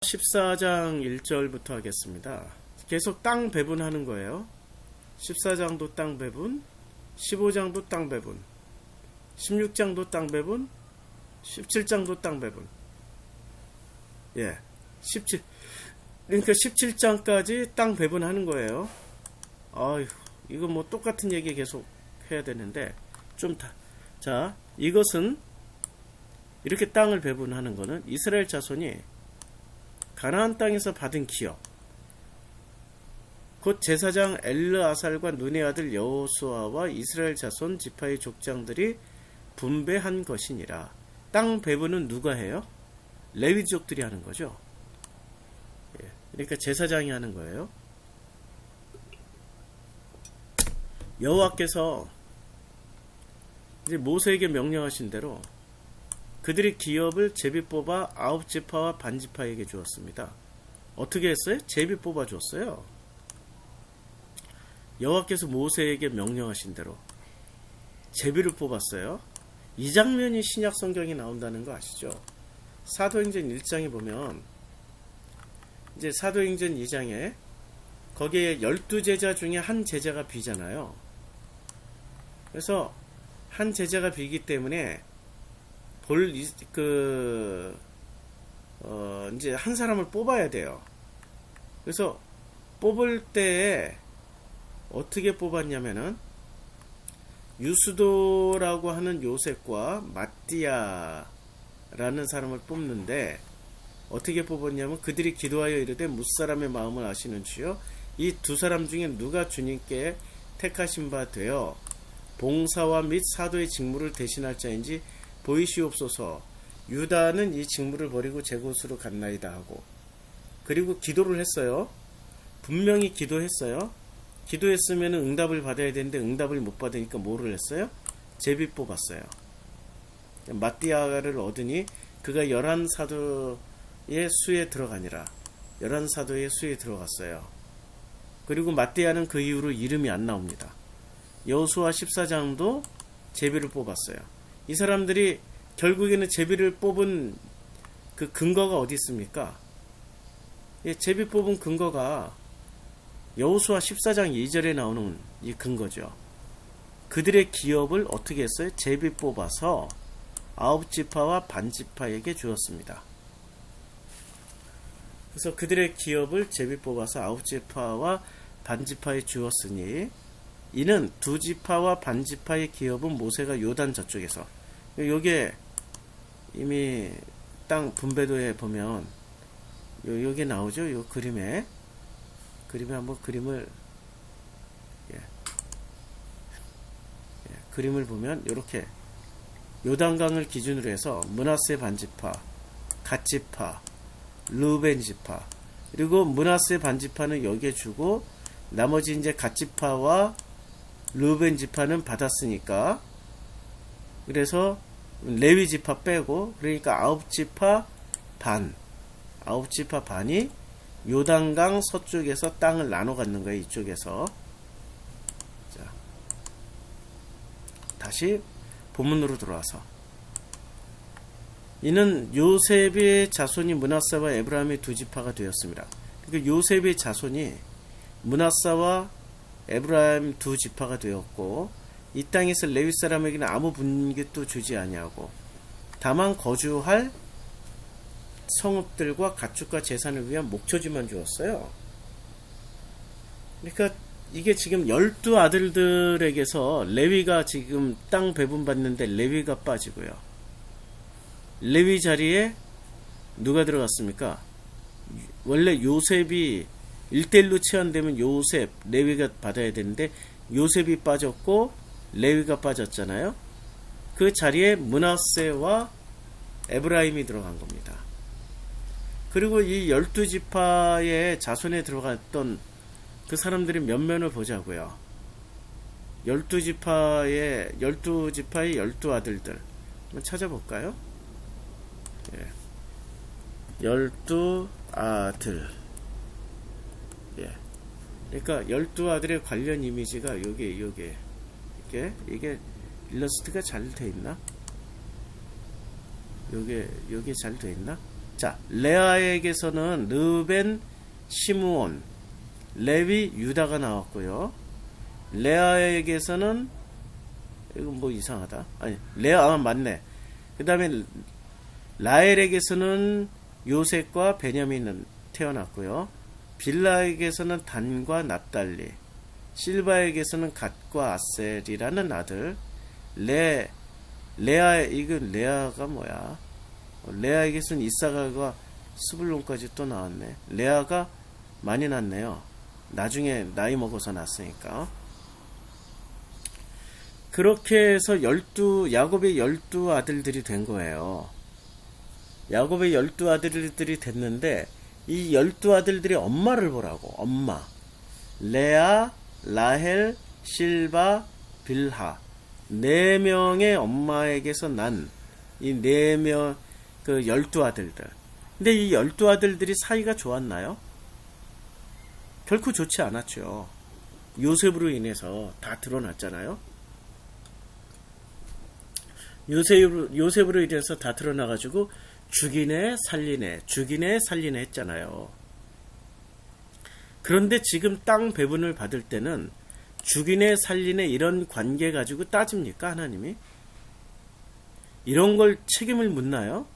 14장 1절부터 하겠습니다. 계속 땅 배분하는 거예요. 14장도 땅 배분, 15장도 땅 배분, 16장도 땅 배분, 17장도 땅 배분. 17. 그러니까 17장까지 땅 배분하는 거예요. 아휴, 이거 뭐 똑같은 얘기 계속 해야 되는데 자, 이것은 이렇게 땅을 배분하는 거는 이스라엘 자손이 가나안 땅에서 받은 기업, 곧 제사장 엘르아살과 눈의 아들 여호수아와 이스라엘 자손 지파의 족장들이 분배한 것이니라. 땅 배분은 누가 해요? 레위족들이 하는 거죠. 그러니까 제사장이 하는 거예요. 여호와께서 이제 모세에게 명령하신 대로 그들의 기업을 제비 뽑아 9지파와 반지파에게 주었습니다. 어떻게 했어요? 제비 뽑아 줬어요. 여호와께서 모세에게 명령하신 대로 제비를 뽑았어요. 이 장면이 신약 성경에 나온다는 거 아시죠? 사도행전 1장에 보면 이제 사도행전 2장에 거기에 12제자 중에 한 제자가 비잖아요. 그래서 한 제자가 비기 때문에 이제 한 사람을 뽑아야 돼요. 그래서 뽑을 때에 어떻게 뽑았냐면은 유스도라고 하는 요셉과 마띠아라는 사람을 뽑는데 어떻게 뽑았냐면 그들이 기도하여 이르되 무사람의 마음을 아시는 주여 이 두 사람 중에 누가 주님께 택하신 바 되어 봉사와 및 사도의 직무를 대신할 자인지 보이시옵소서. 유다는 이 직무를 버리고 제 곳으로 갔나이다 하고, 그리고 기도를 했어요. 분명히 기도했어요. 기도했으면 응답을 받아야 되는데 응답을 못 받으니까 뭐를 했어요? 제비 뽑았어요. 마띠아를 얻으니 그가 11사도의 수에 들어가니라. 11사도의 수에 들어갔어요. 그리고 마띠아는 그 이후로 이름이 안 나옵니다. 여호수아 14장도 제비를 뽑았어요. 이 사람들이 결국에는 제비를 뽑은 그 근거가 어디 있습니까? 제비 뽑은 근거가 여호수아 14장 2절에 나오는 이 근거죠. 그들의 기업을 어떻게 했어요? 제비 뽑아서 9지파와 반지파에게 주었습니다. 그래서 그들의 기업을 제비 뽑아서 9지파와 반지파에 주었으니 이는 2지파와 반지파의 기업은 모세가 요단 저쪽에서, 요게 이미 땅 분배도에 보면 요게 나오죠. 요 그림에 한번 그림을 보면 요렇게 요단강을 기준으로 해서 므낫세 반지파, 갓지파, 르벤지파, 그리고 므낫세 반지파는 여기에 주고 나머지 이제 갓지파와 르벤지파는 받았으니까, 그래서 레위지파 빼고, 그러니까 9지파 반이 요단강 서쪽에서 땅을 나눠 갖는 거예요. 이쪽에서. 자, 다시 본문으로 들어와서 이는 요셉의 자손이 므낫사와 에브라임의 2지파가 되었습니다. 그러니까 요셉의 자손이 므낫사와 에브라임 2지파가 되었고, 이 땅에서 레위 사람에게는 아무 분깃도 주지 아니하고 다만 거주할 성읍들과 가축과 재산을 위한 목초지만 주었어요. 그러니까 이게 지금 12아들들에게서 레위가 지금 땅 배분 받는데 레위가 빠지고요. 레위 자리에 누가 들어갔습니까? 원래 요셉이 1대1로 치환되면 요셉, 레위가 받아야 되는데 요셉이 빠졌고 레위가 빠졌잖아요. 그 자리에 므낫세와 에브라임이 들어간 겁니다. 그리고 이 12지파의 자손에 들어갔던 그 사람들의 면면을 보자고요. 12지파의 12아들들 한번 찾아볼까요? 12아들. 그러니까 12아들의 관련 이미지가 이게 일러스트가 잘 돼 있나? 요게 잘 돼 있나? 자, 레아에게서는 르벤, 시므온, 레위, 유다가 나왔고요. 레아에게서는 이건 뭐 이상하다. 아니, 레아 맞네. 그 다음에 라헬에게서는 요셉과 베냐민은 태어났고요. 빌라에게서는 단과 납달리, 실바에게서는 갓과 아셀이라는 아들, 이건 레아가 뭐야? 레아에게서는 이사갈과 스불론까지 또 나왔네. 레아가 많이 낳네요. 나중에 나이 먹어서 낳았으니까. 그렇게 해서 야곱의 12아들들이 된 거예요. 야곱의 12아들들이 됐는데, 이 12아들들이 엄마를 보라고. 엄마. 레아, 라헬, 실바, 빌하. 4명의 엄마에게서 난 이 4명, 그 12아들들. 근데 이 12아들들이 사이가 좋았나요? 결코 좋지 않았죠. 요셉으로 인해서 다 드러났잖아요. 요셉으로 인해서 다 드러나가지고 죽이네 살리네 했잖아요. 그런데 지금 땅 배분을 받을 때는 죽이네 살리네 이런 관계 가지고 따집니까 하나님이? 이런 걸 책임을 묻나요?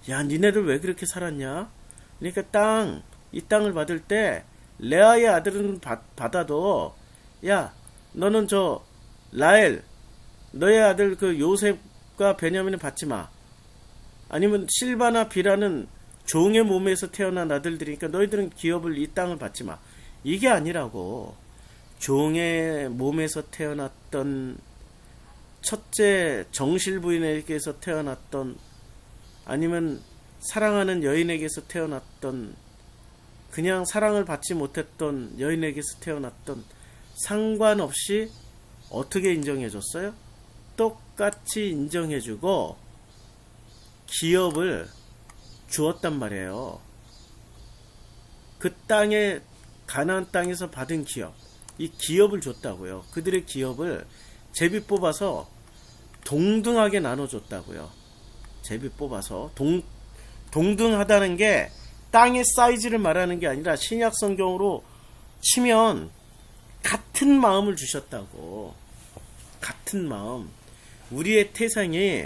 야, 니네들 왜 그렇게 살았냐? 그러니까 이 땅을 받을 때 레아의 아들은 받아도, 야, 너는 저 라헬 너의 아들 그 요셉과 베냐민은 받지 마. 아니면 실바나 비라는 종의 몸에서 태어난 아들들이니까 너희들은 기업을 이 땅을 받지 마. 이게 아니라고. 종의 몸에서 태어났던 첫째 정실 부인에게서 태어났던, 아니면 사랑하는 여인에게서 태어났던, 그냥 사랑을 받지 못했던 여인에게서 태어났던, 상관없이 어떻게 인정해줬어요? 똑같이 인정해주고 기업을 주었단 말이에요. 그 땅에, 가나안 땅에서 받은 기업, 이 기업을 줬다고요. 그들의 기업을 제비 뽑아서 동등하게 나눠줬다고요. 제비 뽑아서 동등하다는 게 땅의 사이즈를 말하는 게 아니라 신약 성경으로 치면 같은 마음을 주셨다고. 같은 마음. 우리의 태생이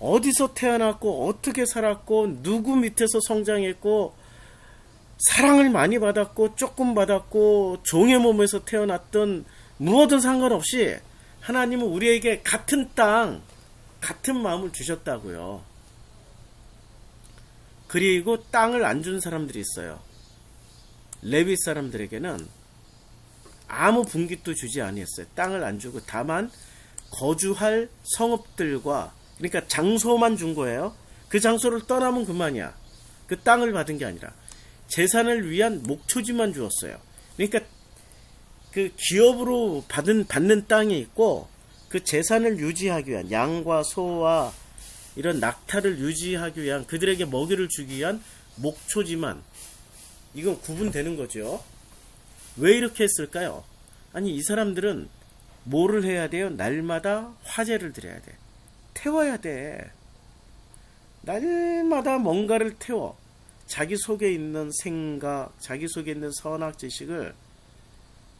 어디서 태어났고 어떻게 살았고 누구 밑에서 성장했고 사랑을 많이 받았고 조금 받았고 종의 몸에서 태어났던 무엇든 상관없이 하나님은 우리에게 같은 땅, 같은 마음을 주셨다고요. 그리고 땅을 안 준 사람들이 있어요. 레위 사람들에게는 아무 분깃도 주지 아니했어요. 땅을 안 주고 다만 거주할 성읍들과, 그러니까 장소만 준 거예요. 그 장소를 떠나면 그만이야. 그 땅을 받은 게 아니라 재산을 위한 목초지만 주었어요. 그러니까 그 기업으로 받는 땅이 있고, 그 재산을 유지하기 위한, 양과 소와 이런 낙타를 유지하기 위한, 그들에게 먹이를 주기 위한 목초지만, 이건 구분되는 거죠. 왜 이렇게 했을까요? 아니, 이 사람들은 뭐를 해야 돼요? 날마다 화제를 드려야 돼. 태워야 돼. 날마다 뭔가를 태워. 자기 속에 있는 생각, 자기 속에 있는 선악 지식을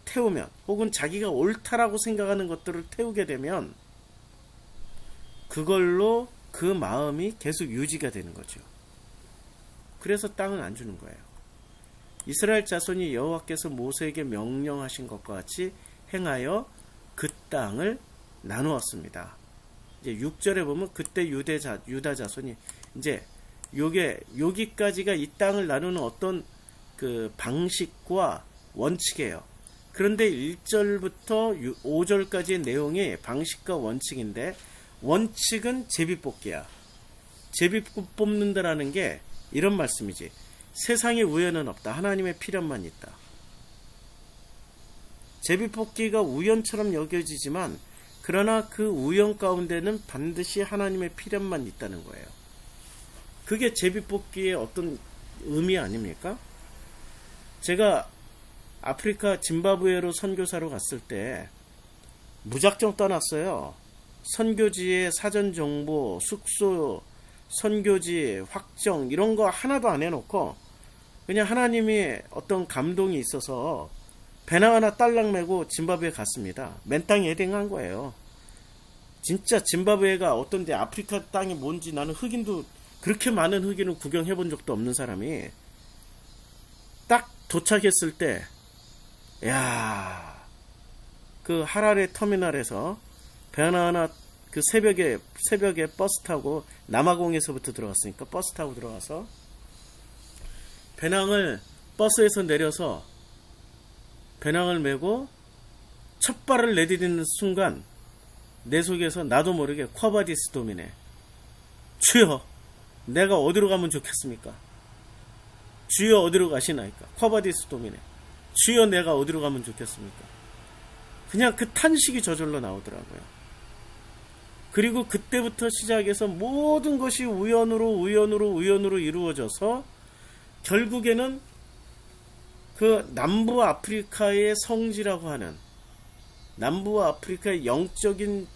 태우면, 혹은 자기가 옳다라고 생각하는 것들을 태우게 되면 그걸로 그 마음이 계속 유지가 되는 거죠. 그래서 땅은 안 주는 거예요. 이스라엘 자손이 여호와께서 모세에게 명령하신 것과 같이 행하여 그 땅을 나누었습니다. 이제 6절에 보면 그때 유다 자손이, 이제 여기까지가 이 땅을 나누는 어떤 그 방식과 원칙이에요. 그런데 1절부터 5절까지의 내용이 방식과 원칙인데, 원칙은 제비뽑기야. 제비 뽑는다라는 게 이런 말씀이지. 세상에 우연은 없다. 하나님의 필연만 있다. 제비뽑기가 우연처럼 여겨지지만, 그러나 그 우연 가운데는 반드시 하나님의 필연만 있다는 거예요. 그게 제비뽑기의 어떤 의미 아닙니까? 제가 아프리카 짐바브웨로 선교사로 갔을 때 무작정 떠났어요. 선교지의 사전 정보, 숙소, 선교지 확정 이런 거 하나도 안 해놓고 그냥 하나님이 어떤 감동이 있어서 배낭 하나 딸랑 메고 짐바브웨 갔습니다. 맨 땅에 헤딩한 거예요. 진짜 짐바브웨가 어떤데 아프리카 땅이 뭔지 나는 흑인도 그렇게 많은 흑인을 구경해 본 적도 없는 사람이 딱 도착했을 때 야, 그 하라레 터미널에서 배낭 하나 그 새벽에 버스 타고 남아공에서부터 들어갔으니까 버스 타고 들어가서 배낭을 버스에서 내려서 배낭을 메고 첫 발을 내디디는 순간 내 속에서 나도 모르게 쿼바디스 도미네 주여 내가 어디로 가면 좋겠습니까? 주여 어디로 가시나이까? 쿼바디스 도미네 주여 내가 어디로 가면 좋겠습니까? 그냥 그 탄식이 저절로 나오더라고요. 그리고 그때부터 시작해서 모든 것이 우연으로 이루어져서 결국에는 그 남부 아프리카의 성지라고 하는 남부 아프리카의 영적인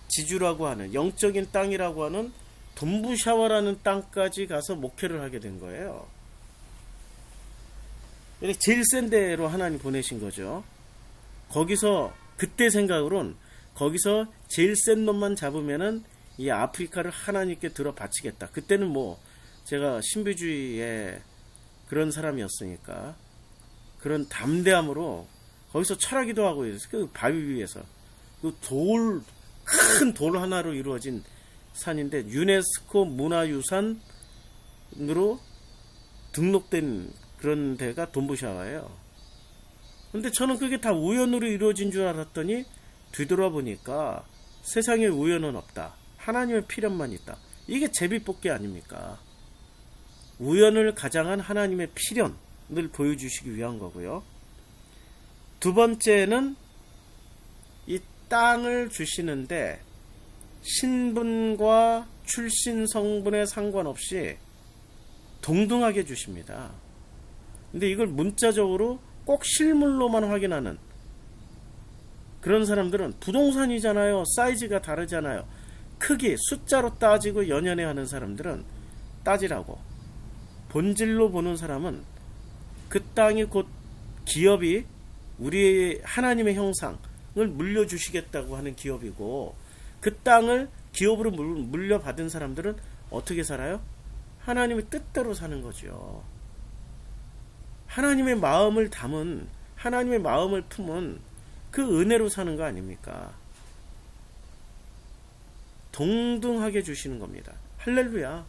지주라고 하는 영적인 땅이라고 하는 돈부샤와라는 땅까지 가서 목회를 하게 된 거예요. 제일 센 데로 하나님 보내신 거죠. 거기서 그때 생각으론 거기서 제일 센 놈만 잡으면은 이 아프리카를 하나님께 들어 바치겠다. 그때는 뭐 제가 신비주의의 그런 사람이었으니까 그런 담대함으로 거기서 철하기도 하고 그 바위 위에서 그 큰 돌 하나로 이루어진 산인데 유네스코 문화유산으로 등록된 그런 데가 돈부샤와예요. 근데 저는 그게 다 우연으로 이루어진 줄 알았더니 뒤돌아보니까 세상에 우연은 없다. 하나님의 필연만 있다. 이게 제비뽑기 아닙니까? 우연을 가장한 하나님의 필연을 보여주시기 위한 거고요. 두 번째는 이 땅을 주시는데 신분과 출신 성분에 상관없이 동등하게 주십니다. 근데 이걸 문자적으로 꼭 실물로만 확인하는 그런 사람들은 부동산이잖아요. 사이즈가 다르잖아요. 크기, 숫자로 따지고 연연해 하는 사람들은 따지라고. 본질로 보는 사람은 그 땅이 곧 기업이 우리의 하나님의 형상을 물려주시겠다고 하는 기업이고 그 땅을 기업으로 물려받은 사람들은 어떻게 살아요? 하나님의 뜻대로 사는 거죠. 하나님의 마음을 담은 하나님의 마음을 품은 그 은혜로 사는 거 아닙니까? 동등하게 주시는 겁니다. 할렐루야.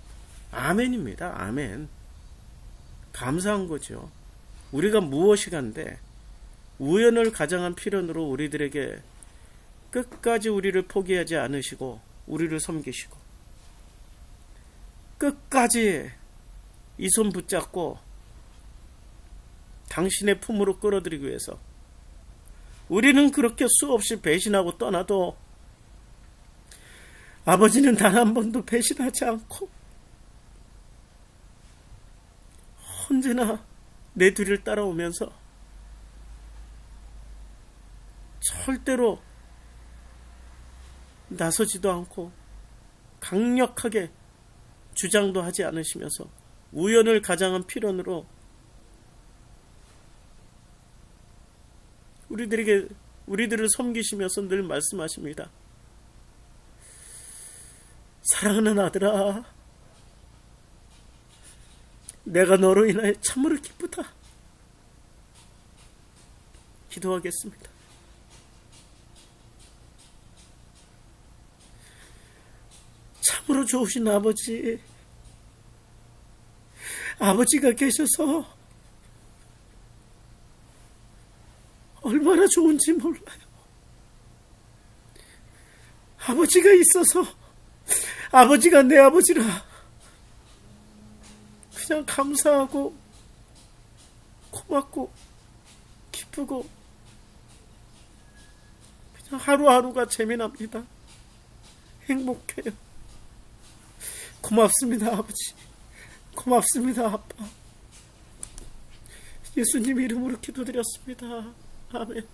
아멘입니다. 아멘. 감사한 거죠. 우리가 무엇이 간데 우연을 가장한 필연으로 우리들에게 끝까지 우리를 포기하지 않으시고 우리를 섬기시고 끝까지 이 손 붙잡고 당신의 품으로 끌어들이기 위해서 우리는 그렇게 수없이 배신하고 떠나도 아버지는 단 한 번도 배신하지 않고 언제나 내 뒤를 따라오면서 절대로 나서지도 않고 강력하게 주장도 하지 않으시면서 우연을 가장한 필연으로 우리들을 섬기시면서 늘 말씀하십니다. 사랑하는 아들아, 내가 너로 인하여 참으로 기쁘다. 기도하겠습니다. 참으로 좋으신 아버지, 아버지가 계셔서 얼마나 좋은지 몰라요. 아버지가 있어서 아버지가 내 아버지라 그냥 감사하고 고맙고 기쁘고 그냥 하루하루가 재미납니다. 행복해요. 고맙습니다, 아버지. 고맙습니다, 아빠. 예수님 이름으로 기도드렸습니다. 아멘.